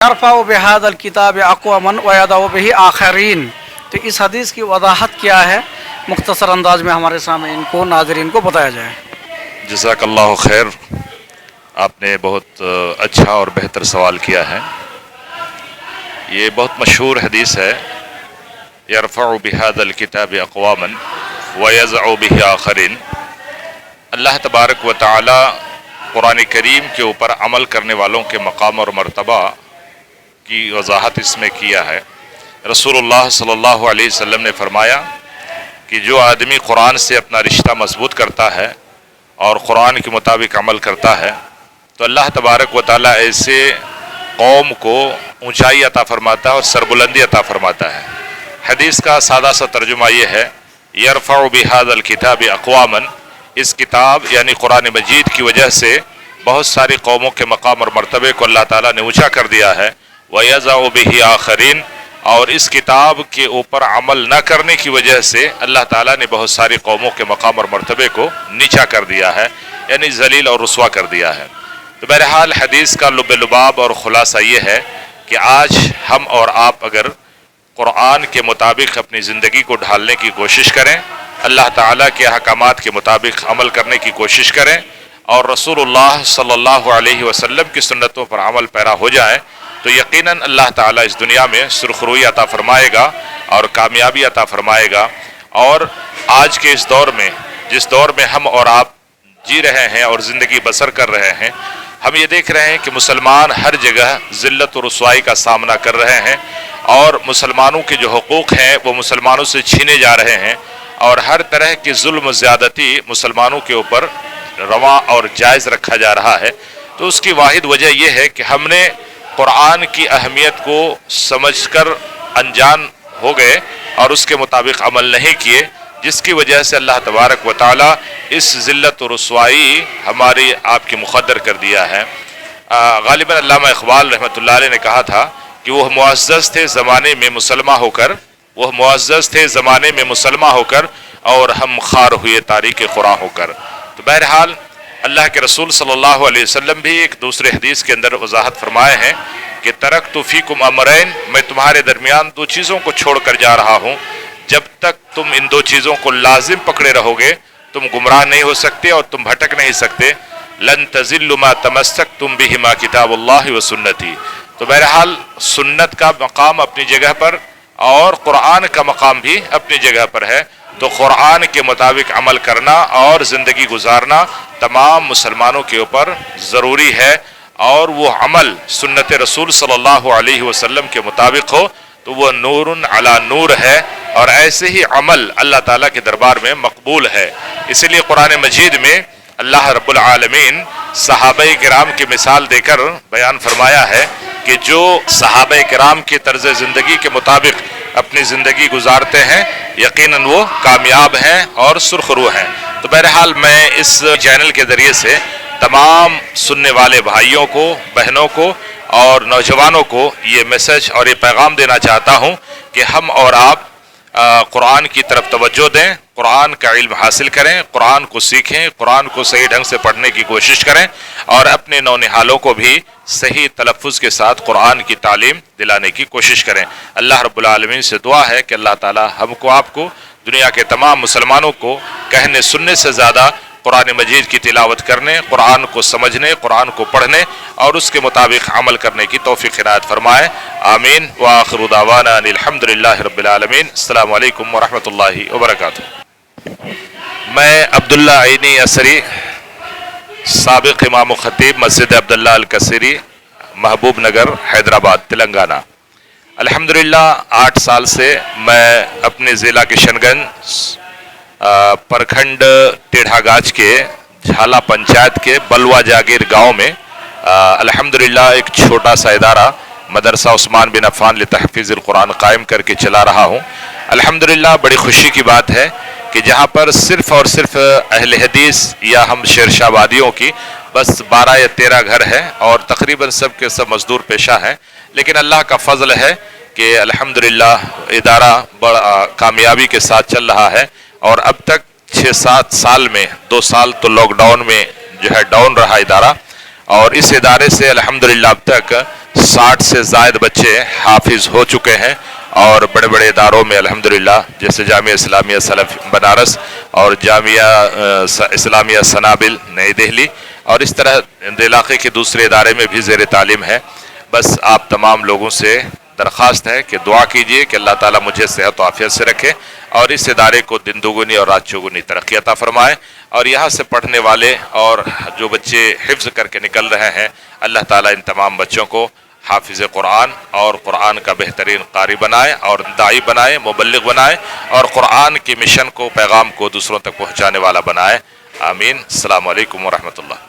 یرفع بہذا الکتاب اقواما ویضع بہ آخرین۔ تو اس حدیث کی وضاحت کیا ہے، مختصر انداز میں ہمارے سامنے کو ناظرین کو بتایا جائے۔ جزاک اللہ خیر، آپ نے بہت اچھا اور بہتر سوال کیا ہے۔ یہ بہت مشہور حدیث ہے، یرفع بہذا الکتاب اقواما ویضع بہ آخرین۔ اللہ تبارک و تعالی قرآن کریم کے اوپر عمل کرنے والوں کے مقام اور مرتبہ کی وضاحت اس میں کیا ہے۔ رسول اللہ صلی اللہ علیہ وسلم نے فرمایا کہ جو آدمی قرآن سے اپنا رشتہ مضبوط کرتا ہے اور قرآن کے مطابق عمل کرتا ہے تو اللہ تبارک و تعالیٰ ایسے قوم کو اونچائی عطا فرماتا ہے اور سربلندی عطا فرماتا ہے۔ حدیث کا سادہ سا ترجمہ یہ ہے، یرفع بہذا الکتاب اقواما، اس کتاب یعنی قرآن مجید کی وجہ سے بہت ساری قوموں کے مقام اور مرتبے کو اللہ تعالیٰ نے اونچا کر دیا ہے۔ وَيَضَعُ بِهِ آخَرِينَ، اور اس کتاب کے اوپر عمل نہ کرنے کی وجہ سے اللہ تعالیٰ نے بہت ساری قوموں کے مقام اور مرتبے کو نیچا کر دیا ہے، یعنی ذلیل اور رسوا کر دیا ہے۔ تو بہرحال حدیث کا لب لباب اور خلاصہ یہ ہے کہ آج ہم اور آپ اگر قرآن کے مطابق اپنی زندگی کو ڈھالنے کی کوشش کریں، اللہ تعالیٰ کے احکامات کے مطابق عمل کرنے کی کوشش کریں اور رسول اللہ صلی اللہ علیہ وسلم کی سنتوں پر عمل پیرا ہو جائیں تو یقیناً اللہ تعالیٰ اس دنیا میں سرخروئی عطا فرمائے گا اور کامیابی عطا فرمائے گا۔ اور آج کے اس دور میں، جس دور میں ہم اور آپ جی رہے ہیں اور زندگی بسر کر رہے ہیں، ہم یہ دیکھ رہے ہیں کہ مسلمان ہر جگہ ذلت و رسوائی کا سامنا کر رہے ہیں اور مسلمانوں کے جو حقوق ہیں وہ مسلمانوں سے چھینے جا رہے ہیں اور ہر طرح کی ظلم و زیادتی مسلمانوں کے اوپر رواں اور جائز رکھا جا رہا ہے۔ تو اس کی واحد وجہ یہ ہے کہ ہم نے قرآن کی اہمیت کو سمجھ کر انجان ہو گئے اور اس کے مطابق عمل نہیں کیے، جس کی وجہ سے اللہ تبارک و تعالی اس ذلت و رسوائی ہماری آپ کی مقدر کر دیا ہے۔ غالباً علامہ اقبال رحمۃ اللہ علیہ نے کہا تھا کہ وہ معزز تھے زمانے میں مسلمہ ہو کر، وہ معزز تھے زمانے میں مسلمہ ہو کر اور ہم خار ہوئے تاریخ قرآن ہو کر۔ تو بہرحال اللہ کے رسول صلی اللہ علیہ وسلم بھی ایک دوسرے حدیث کے اندر وضاحت فرمائے ہیں کہ ترکت فیکم امرین، میں تمہارے درمیان دو چیزوں کو چھوڑ کر جا رہا ہوں، جب تک تم ان دو چیزوں کو لازم پکڑے رہو گے تم گمراہ نہیں ہو سکتے اور تم بھٹک نہیں سکتے۔ لن تضلوا ما تمسکتم بہما کتاب اللہ و سنتی۔ تو بہرحال سنت کا مقام اپنی جگہ پر اور قرآن کا مقام بھی اپنی جگہ پر ہے، تو قرآن کے مطابق عمل کرنا اور زندگی گزارنا تمام مسلمانوں کے اوپر ضروری ہے، اور وہ عمل سنت رسول صلی اللہ علیہ وسلم کے مطابق ہو تو وہ نور علی نور ہے، اور ایسے ہی عمل اللہ تعالیٰ کے دربار میں مقبول ہے۔ اسی لیے قرآن مجید میں اللہ رب العالمین صحابہ کرام کی مثال دے کر بیان فرمایا ہے کہ جو صحابہ کرام کی طرز زندگی کے مطابق اپنی زندگی گزارتے ہیں یقیناً وہ کامیاب ہیں اور سرخرو ہیں۔ تو بہرحال میں اس چینل کے ذریعے سے تمام سننے والے بھائیوں کو، بہنوں کو اور نوجوانوں کو یہ میسج اور یہ پیغام دینا چاہتا ہوں کہ ہم اور آپ قرآن کی طرف توجہ دیں، قرآن کا علم حاصل کریں، قرآن کو سیکھیں، قرآن کو صحیح ڈھنگ سے پڑھنے کی کوشش کریں اور اپنے نونہالوں کو بھی صحیح تلفظ کے ساتھ قرآن کی تعلیم دلانے کی کوشش کریں۔ اللہ رب العالمین سے دعا ہے کہ اللہ تعالی ہم کو، آپ کو، دنیا کے تمام مسلمانوں کو کہنے سننے سے زیادہ قرآن مجید کی تلاوت کرنے، قرآن کو سمجھنے، قرآن کو پڑھنے اور اس کے مطابق عمل کرنے کی توفیق عنایت فرمائے۔ آمین وآخر دعوانا ان الحمد للہ رب العالمین۔ السلام علیکم ورحمۃ اللہ وبرکاتہ۔ میں عبداللہ عینی اثری، سابق امام و خطیب مسجد عبداللہ الکثیری، محبوب نگر، حیدرآباد، تلنگانہ۔ الحمدللہ 8 سال سے میں اپنے ضلع کشن گنج پرکھنڈ ٹیڑھا گاج کے جھالا پنچایت کے بلوا جاگیر گاؤں میں الحمدللہ ایک چھوٹا سا ادارہ مدرسہ عثمان بن عفان لتحفیظ القرآن قائم کر کے چلا رہا ہوں۔ الحمدللہ بڑی خوشی کی بات ہے کہ جہاں پر صرف اور صرف اہل حدیث یا ہم شیرشاہ آبادیوں کی بس 12 یا 13 گھر ہیں اور تقریباً سب کے سب مزدور پیشہ ہیں، لیکن اللہ کا فضل ہے کہ الحمدللہ ادارہ بڑا کامیابی کے ساتھ چل رہا ہے، اور اب تک 6-7 سال میں 2 سال تو لاک ڈاؤن میں جو ہے ڈاؤن رہا ادارہ، اور اس ادارے سے الحمدللہ اب تک 60 سے زائد بچے حافظ ہو چکے ہیں، اور بڑے بڑے اداروں میں الحمدللہ جیسے جامعہ اسلامیہ سلف بنارس اور جامعہ اسلامیہ سنابل نئی دہلی، اور اس طرح علاقے کے دوسرے ادارے میں بھی زیر تعلیم ہے۔ بس آپ تمام لوگوں سے درخواست ہے کہ دعا کیجئے کہ اللہ تعالیٰ مجھے صحت و عافیت سے رکھے اور اس ادارے کو دن دوگنی اور رات چوگنی ترقی عطا فرمائے، اور یہاں سے پڑھنے والے اور جو بچے حفظ کر کے نکل رہے ہیں اللہ تعالیٰ ان تمام بچوں کو حافظ قرآن اور قرآن کا بہترین قاری بنائے اور داعی بنائے، مبلغ بنائے، اور قرآن کی مشن کو، پیغام کو دوسروں تک پہنچانے والا بنائے۔ آمین۔ السلام علیکم ورحمۃ اللہ۔